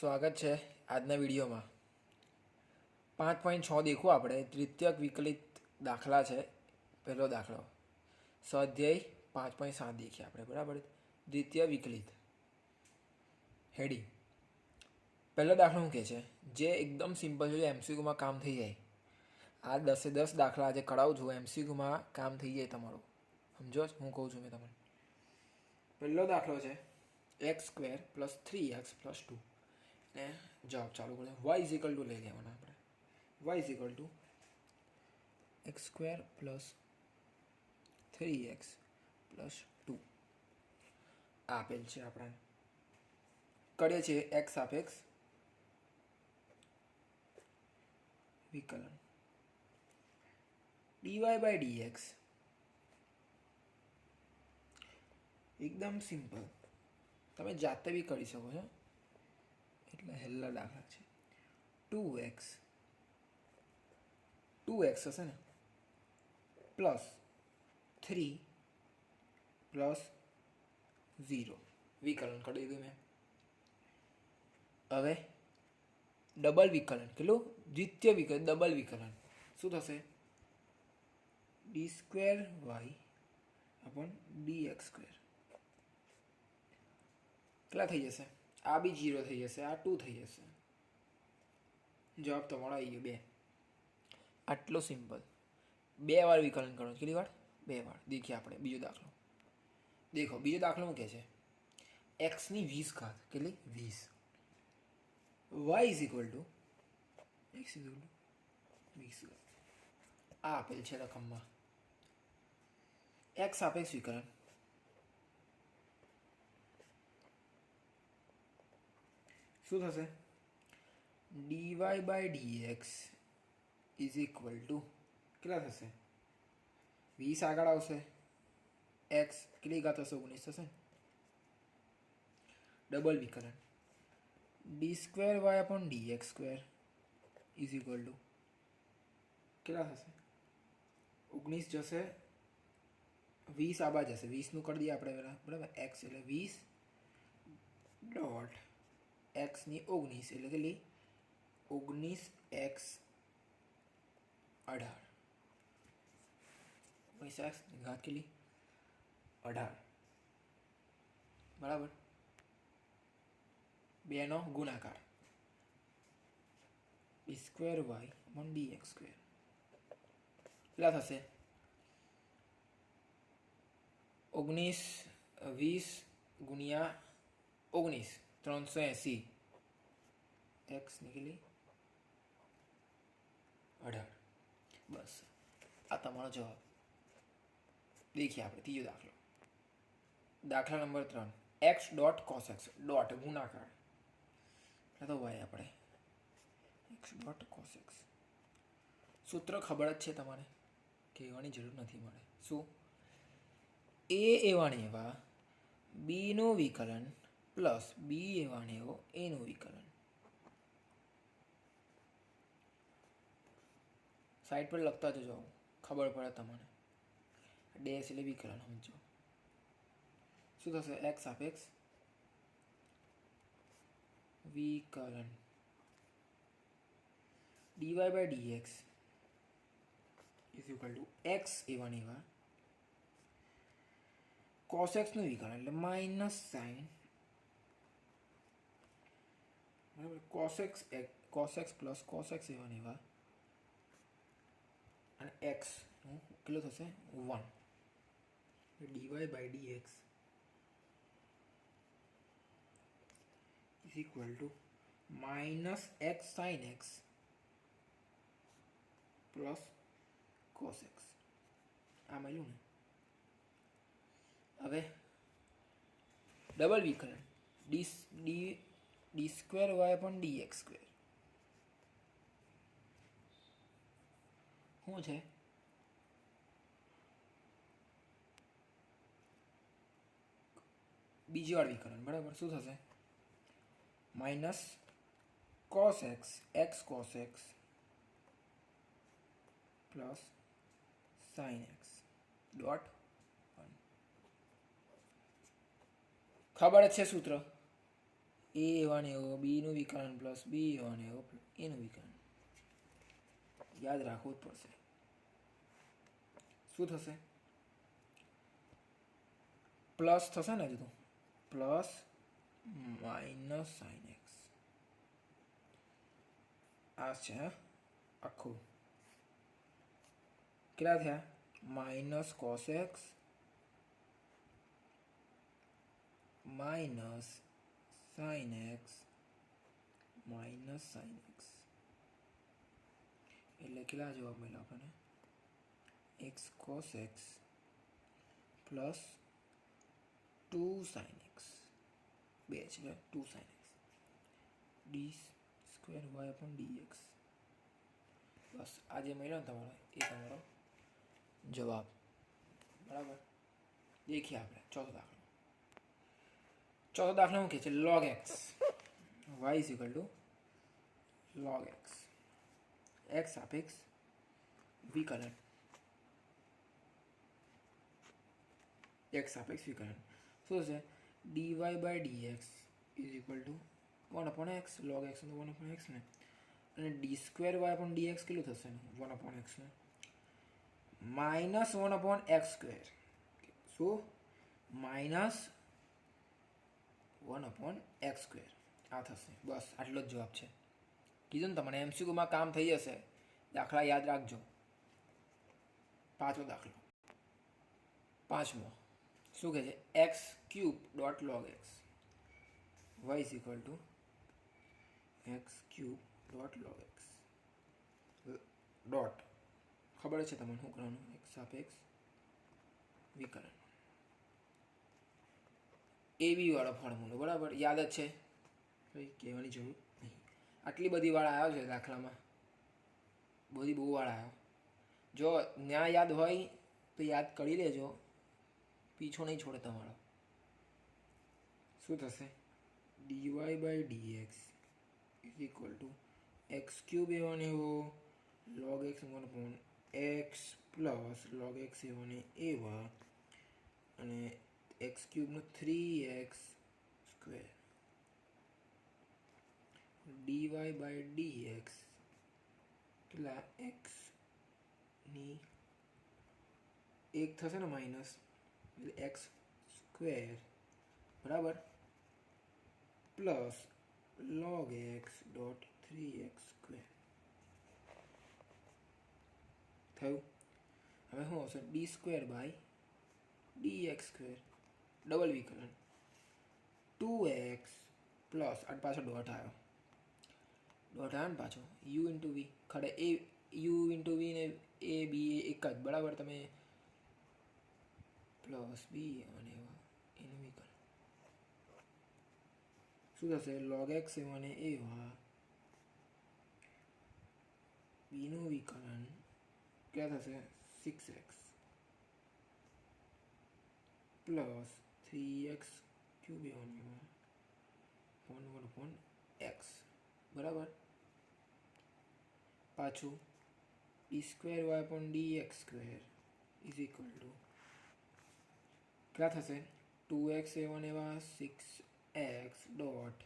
સ્વાગત છે આજના વિડીયોમાં 5.6 દેખો આપણે તૃતીયક વિકલિત દાખલા છે. પહેલો દાખલો સ્વાધ્યાય 5.7 દેખીએ આપણે. બરાબર. દ્વિતીય વિકલિત હેડિંગ. પહેલો દાખલો શું કહે છે, જે એકદમ સિમ્પલ છે, એમસીક્યુમાં કામ થઈ જાય. આ 10 દાખલા આજે કરાવું છું, એમસીક્યુમાં કામ થઈ જાય તમારું. સમજો હું કહું છું મેં તમને. પહેલો દાખલો છે x² + 3x + 2 ને જવાબ ચાલુ કરે. y = લઈ લેવાના આપણે. y = x² + 3x + 2 આપેલ છે આપણને. કરીએ છીએ x સાપેક્ષ વિકલન dy/dx. એકદમ સિમ્પલ, તમે જાતે બી કરી શકો છો. એટલે હેલ્લા દાખલા છે. 2x હશે ને +3 + 0 વિકલન કરી દીધું મેં. હવે ડબલ વિકલન, કેટલું? દ્વિતીય વિકલન, ડબલ વિકલન શું થશે? d²y/dx². કેટલા થઈ જશે? આ બી 0 થઈ જશે, આ 2 થઈ જશે. જવાબ તમારો આવી ગયો 2. આટલો સિમ્પલ. 2 વાર વિકલન કરો. કેટલી વાર? 2 વાર. દેખીએ આપણે બીજો દાખલો. દેખો બીજો દાખલો શું કહે છે? x ની 20 ઘાત. કેટલી? 20. y = x = 20. આ આપેલ છે રકમમાં. x સાપેક્ષ વિકલન શું થશે? dy/dx = કેટલા થશે? 20 આગળ આવશે. x કેટલી ઘાત હશે? 19 થશે. ડબલ વિકલન d²y/dx² = કેટલા થશે? 19 જશે, 20 આબા જશે. 20 નું કરી દઈએ આપણે પહેલાં. બરાબર. x એટલે 20 x ની 19 એટલે કેટલી? 19x 18. 19x ની ઘાત કેટલી? 18. બરાબર. 2 નો ગુણાકાર d²y/dx². કેટલા થશે? 19 20 ગુણ્યા 19 380. x ની કેટલી? 18. બસ આ તમારો જવાબ. દેખીએ આપણે ત્રીજો દાખલો. દાખલા નંબર 3 x.cos x ડોટ ગુણાકાર. તો ભાઈ આપણે x.cos x સૂત્ર ખબર જ છે તમારે, કહેવાની જરૂર નથી મળે. શું? a એવા ને એવા b નું વિકલન પ્લસ b એવા ને એવો a નું વિકલન. સાઈડ પર લખતા જજો, ખબર પડે તમને. ડેશ એટલે વિકલન. સમજો શું થશે? x સાપેક્ષ વિકલન dy/dx = x એવા ને એવા cos x નું વિકલન એટલે માઇનસ સાઇન. બરાબર. cos x + cos x એવા ને એવા અને x નું કેટલું થશે? 1. dy/dx = -x sin x + cos x. આ મળ્યું ને. હવે ડબલ વિકલન d²y/dx². શું છે? બીજી વાર વિકલન. બરાબર. શું થશે? -cos x x cos x + sin x dot 1. ખબર જ છે સૂત્ર. એ એવા ને એવો બીનું વિકલન પ્લસ બી એવા ને એવો એનું વિકલન. યાદ રાખવું જ પડશે. શું થશે? પ્લસ થશે ને હજુ તો પ્લસ માઇનસ સાઇન એક્સ આ છે આખું. કેટલા થયા? Minus cos x minus sine x minus sine x એટલે કેટલા જવાબ મળ્યા આપણને? X cos x plus 2 sine x 2 છે 2 sine x d square y upon d x. બસ આ જે મળ્યો ને તમારો એ તમારો જવાબ. બરાબર. દેખીએ આપણે ચોથો દાખલો. ચોથો દાખલો શું કહે છે? log x y is equal to log x x સાપેક્ષ વિકલન x સાપેક્ષ વિકલન શું છે? dy by dx is equal to 1 upon x log x તો 1 upon x ને અને d square y upon dx કેટલું થશે? 1 upon x ને માઇનસ 1 upon x સ્ક્વેર. શું? માઇનસ 1 upon x સ્ક્વેર આ થશે. બસ આટલો જ જવાબ છે. કીધું ને તમને એમસીક્યુમાં કામ થઈ જશે. દાખલા યાદ રાખજો. પાંચમો દાખલો. પાંચમો શું કહે છે? X cube dot log x y is equal to x cube dot log x dot ખબર છે તમને શું કરવાનું? એક્સ સાપેક્ષ વિકલન એબી વાળો ફોર્મ્યુલો. બરાબર યાદ જ છે, કંઈ કહેવાની જરૂર નહીં. આટલી બધી વાર આવ્યો છે દાખલામાં, બહુ વાર આવ્યો. જો ના યાદ હોય તો યાદ કરી લેજો, પીછો નહીં છોડે તમારો. શું થશે? dy by dx is equal to x cube એવો ને એવો log x 1 upon x plus log x એવો ને એવા અને એક્સ ક્યુબનો 3x square dy by dx કેટલા x ની એક થશે ને માઇનસ એટલે એક્સ સ્ક્વેર બરાબર plus log x dot 3x square થયું. હવે શું આવશે? D square by d x square double વિકલન 2x પ્લસ આ પાછો ડોટ આવ્યો ને પાછો યુ ઇન્ટુ વી. ખડે એ યુ ઇન્ટુ વી ને એ બી એક જ બરાબર. તમે પ્લસ બી અને એનું વિકલન શું થશે? log x અને એવા બીનું વિકલન क्या થશે? 6x પ્લસ 3x ક્યુબ એવા 1 upon x બરાબર. પાછું d square y upon d x square is equal to क्या થશે? 2x એવા એવા 6x dot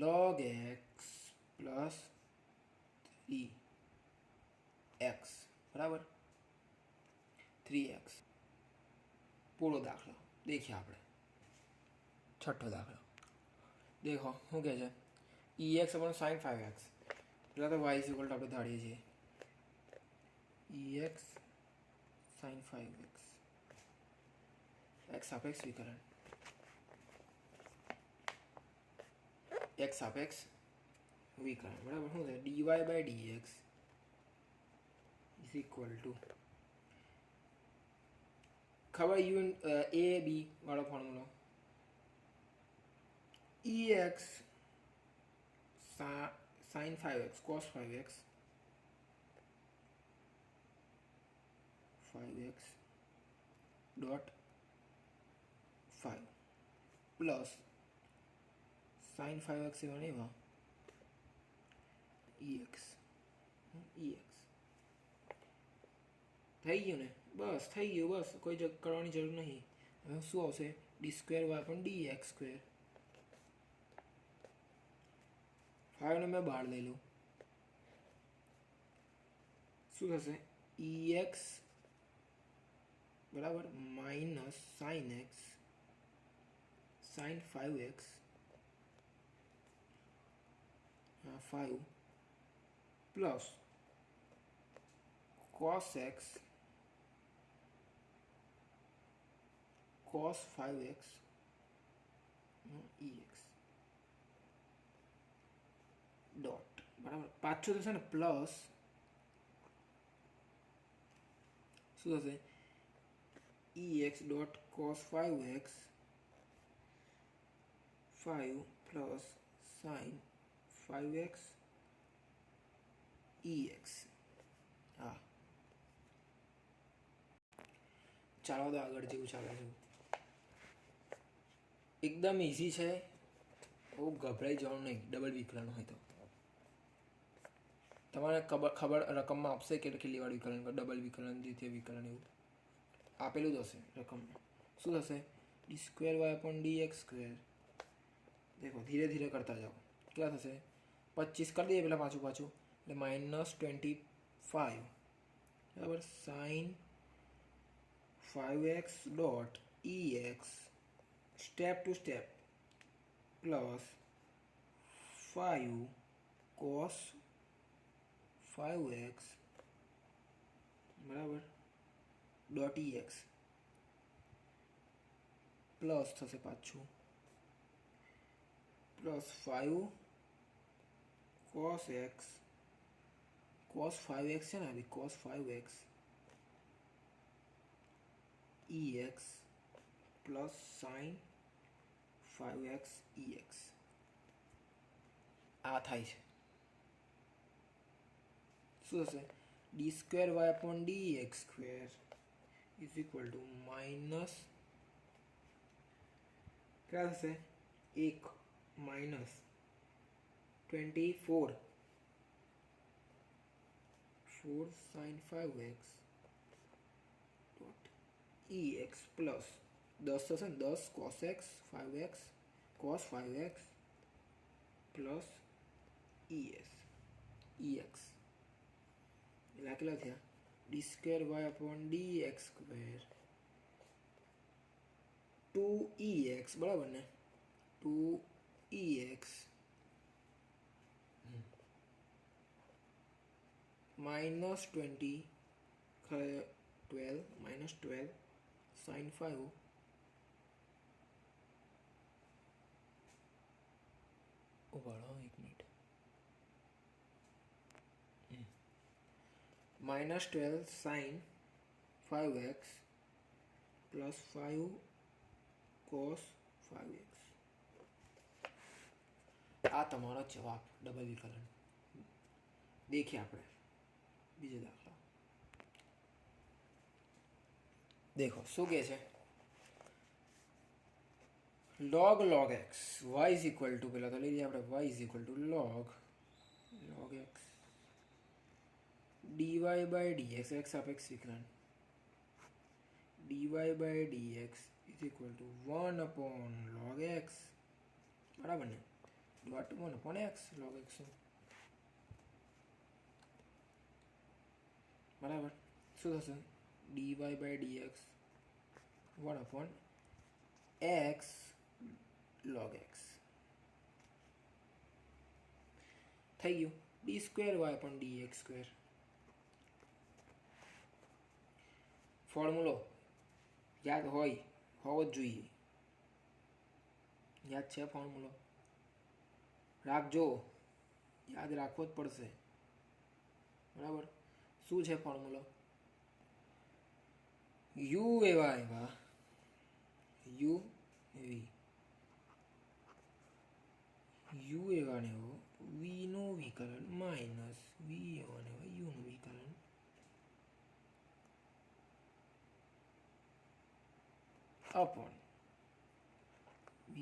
log x plus 3x બરાબર 3x. પૂરો દાખલો દેખીએ આપણે. છઠ્ઠો દાખલો દેખો શું કહે છે? ex अपॉन sin 5x એટલે તો y ઇક્વલ ટુ આપણે ધારીએ છીએ ex sin 5x x સાપેક્ષ વિકલન x સાપેક્ષ વિકલન બરાબર. શું છે? dy by dx is equal to ખબર યુ એ બી વાળો ફોર્મ્યુલો ex sin 5x cos 5x 5x dot 5 plus sin 5x એવા એવા ex થઈ ગયું ને? બસ થઈ ગયું. બસ કોઈ કરવાની જરૂર નહીં. હવે શું આવશે? ડી સ્ક્વેર વાય પણ ડી એક્સ સ્ક્વેર 5 ને મેં બહાર લઈ લઉં, શું થશે? EX બરાબર minus sine x sine 5x 5 plus cos x cos 5x EX dot બરાબર પાછું થશે ને પ્લસ શું થશે? EX dot cos 5x 5 plus sine 5x EX. હા ચાલો તો આગળ જેવું ચાલે છે એકદમ ઇઝી છે, બહુ ગભરાઈ જવાનું નહીં. ડબલ વિકલન હોય તો તમારે ખબર રકમમાં આપશે કે કેટલી વાર વિકલન ડબલ વિકલન દ્વિતીય વિકલન એવું આપેલું જ હશે રકમમાં. શું થશે? d²y/dx². દેખો ધીરે ધીરે કરતા જાઓ. કેટલા થશે? 25 કરી દઈએ પેલા પાછું એટલે -25 બરાબર sine 5x dot EX step two step plus 5 cos 5x બરાબર ડોટ EX પ્લસ થશે પાછું plus 5 cos x cos 5x છે ને આવી cos 5x EX plus sine 5x EX આ થાય છે. શું થશે? d²y/dx² is equal two minus क्या થશે? 1 minus 24 4 sin 5x dot EX plus 10 થશે ને 10 cos x 5x cos 5x plus EX એટલે કેટલા થયા? d²y/dx² 2EX બરાબર ને 2EX માઇનસ 12 sin 5 ઉભાડો એક minute -12 sin 5x plus 5 cos 5x આ તમારો જવાબ ડબલ વિકલન. देखिए આપણે બીજો દાખલો देखो શું કહે છે? log x y is equal to પેલા તો લઈ લઈએ આપણે y is equal to log x dy by dx x સાપેક્ષ વિકલન dy by dx is equal to 1 upon log x બરાબર ને dot 1 upon x log x બરાબર શું થશે? dy by dx 1 upon x log x થઈ ગયું. d²y/dx² ફોર્મ્યુલો યાદ હોવો જ જોઈએ. યાદ છે ફોર્મ્યુલો? રાખજો, યાદ રાખવો જ પડશે બરાબર. શું છે ફોર્મ્યુલો? u એવા ને એવો v નું વિકલન માઇનસ v એવા ને એવા u નું વિકલન अपॉन v².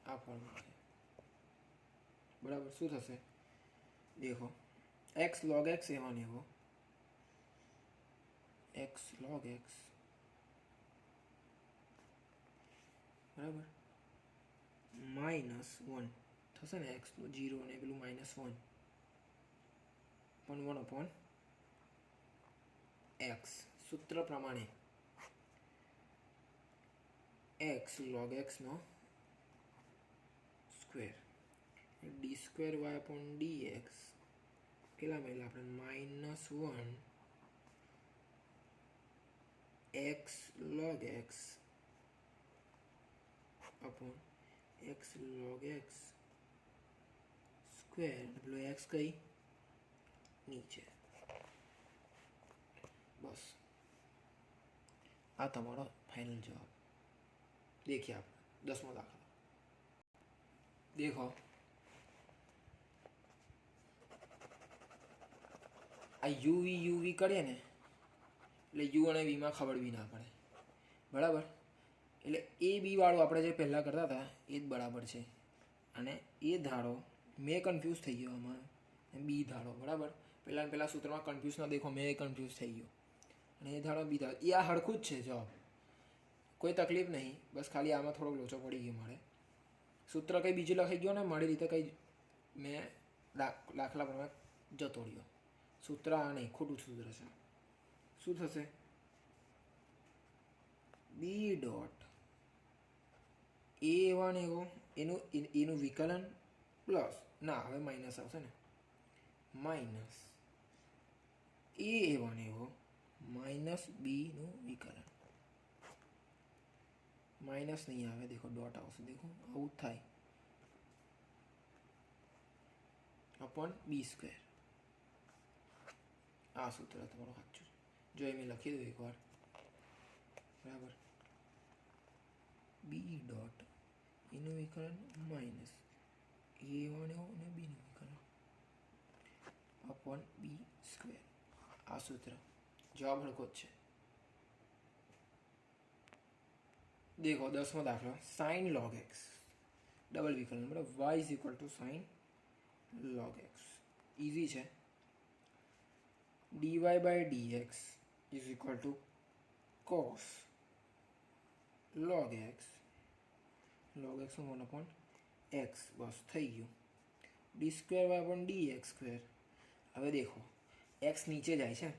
આ ફોર્મ્યુલા છે બરાબર. શું થશે? દેખો x log x એવા ને એવો x log x બરાબર -1 થશે ને, એક્સનું 0 અને પેલું -1 પણ 1/x સૂત્ર પ્રમાણે x log x નો સ્ક્વેર d²y/dx કેટલા મળેલા આપણે -1 x log x upon x log x square પેલો x કઈ નીચે. બસ આ તમારો ફાઇનલ જવાબ. देखिए आप 10वां दाखला देखो आ યુવી કરીએ ને એટલે યુ અને વીમાં ખબર બી ના પડે, બરાબર. એટલે એ બી વાળું આપણે જે પહેલાં કરતા હતા એ જ બરાબર છે. અને એ ધારો મેં કન્ફ્યુઝ થઈ ગયો આમાં, બી ધારો બરાબર. પહેલાં સૂત્રમાં કન્ફ્યુઝ ના દેખો, મેં કન્ફ્યુઝ થઈ ગયો. અને એ ધારો બી ધારો, એ આ હરખું જ છે જવાબ, કોઈ તકલીફ નહીં. બસ ખાલી આમાં થોડોક લોચો પડી ગયો મારે. સૂત્ર કંઈ બીજું લખાઈ ગયો ને મારી રીતે કંઈ મેં દાખલા પ્રમાણે જતો રહ્યો. સૂત્ર આ નહીં, ખોટું સૂત્ર છે. શું થશે? બી ડોટ A1 એવો એનું વિકલન પ્લસ, ના હવે માઇનસ આવશે ને, માઇનસ A1 એવો માઇનસ બીનું વિકલન. માઇનસ નહીં આવે, દેખો ડોટ આવશે, દેખો આવું થાય, અપોન b². આ સૂત્ર તમારું સાચું. જો એ મેં લખી દઉં એકવાર, બરાબર. બી ડોટ એનું વિકલન માઇનસ A1 એવો અને બીનું વિકલન અપોન b². આ સૂત્ર જવાબ હળકો જ છે. देखो 10वां दाखला sin log x डबल विकलन बराबर y is equal to sin log x. Easy है. dy by dx is equal to cos log x 1/x बस થઈ ગયું. d²y/dx². હવે દેખો x નીચે જાય છે,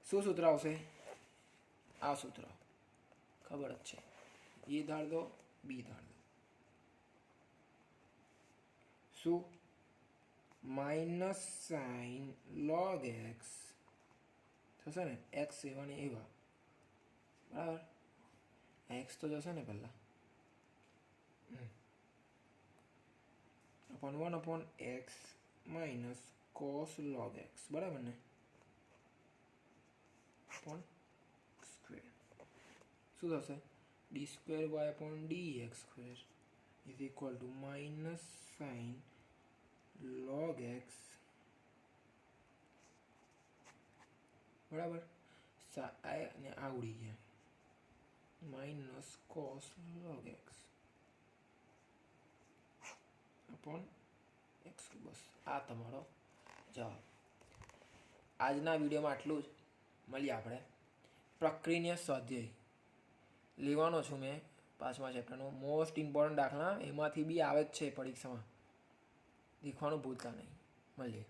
શું સૂત્ર આવશે? આ સૂત્ર ખબર જ છે. એ ધાર દો, બી ધાર દો. શું? માઇનસ સાઇન log x થશે ને, x એવા ને એવા, બરાબર. x તો જશે ને પહેલા, upon 1/x minus cos log x, બરાબર ને, અપોન સ્ક્વેર. શું થશે? d²y/dx² is equal to minus sin log x, બરાબર. ને આ ઉડી ગયા, minus cos log x upon x. બસ આ તમારો જવાબ. આજના વિડીયોમાં આટલું જ. મળીએ આપણે પ્રક્રિય સ્વાધ્યાય લેવાનો છું મેં 5મા ચેપ્ટરનો. મોસ્ટ ઇમ્પોર્ટન્ટ દાખલા એમાંથી બી આવે જ છે પરીક્ષામાં, શીખવાનું ભૂલતા નહીં. મળીએ.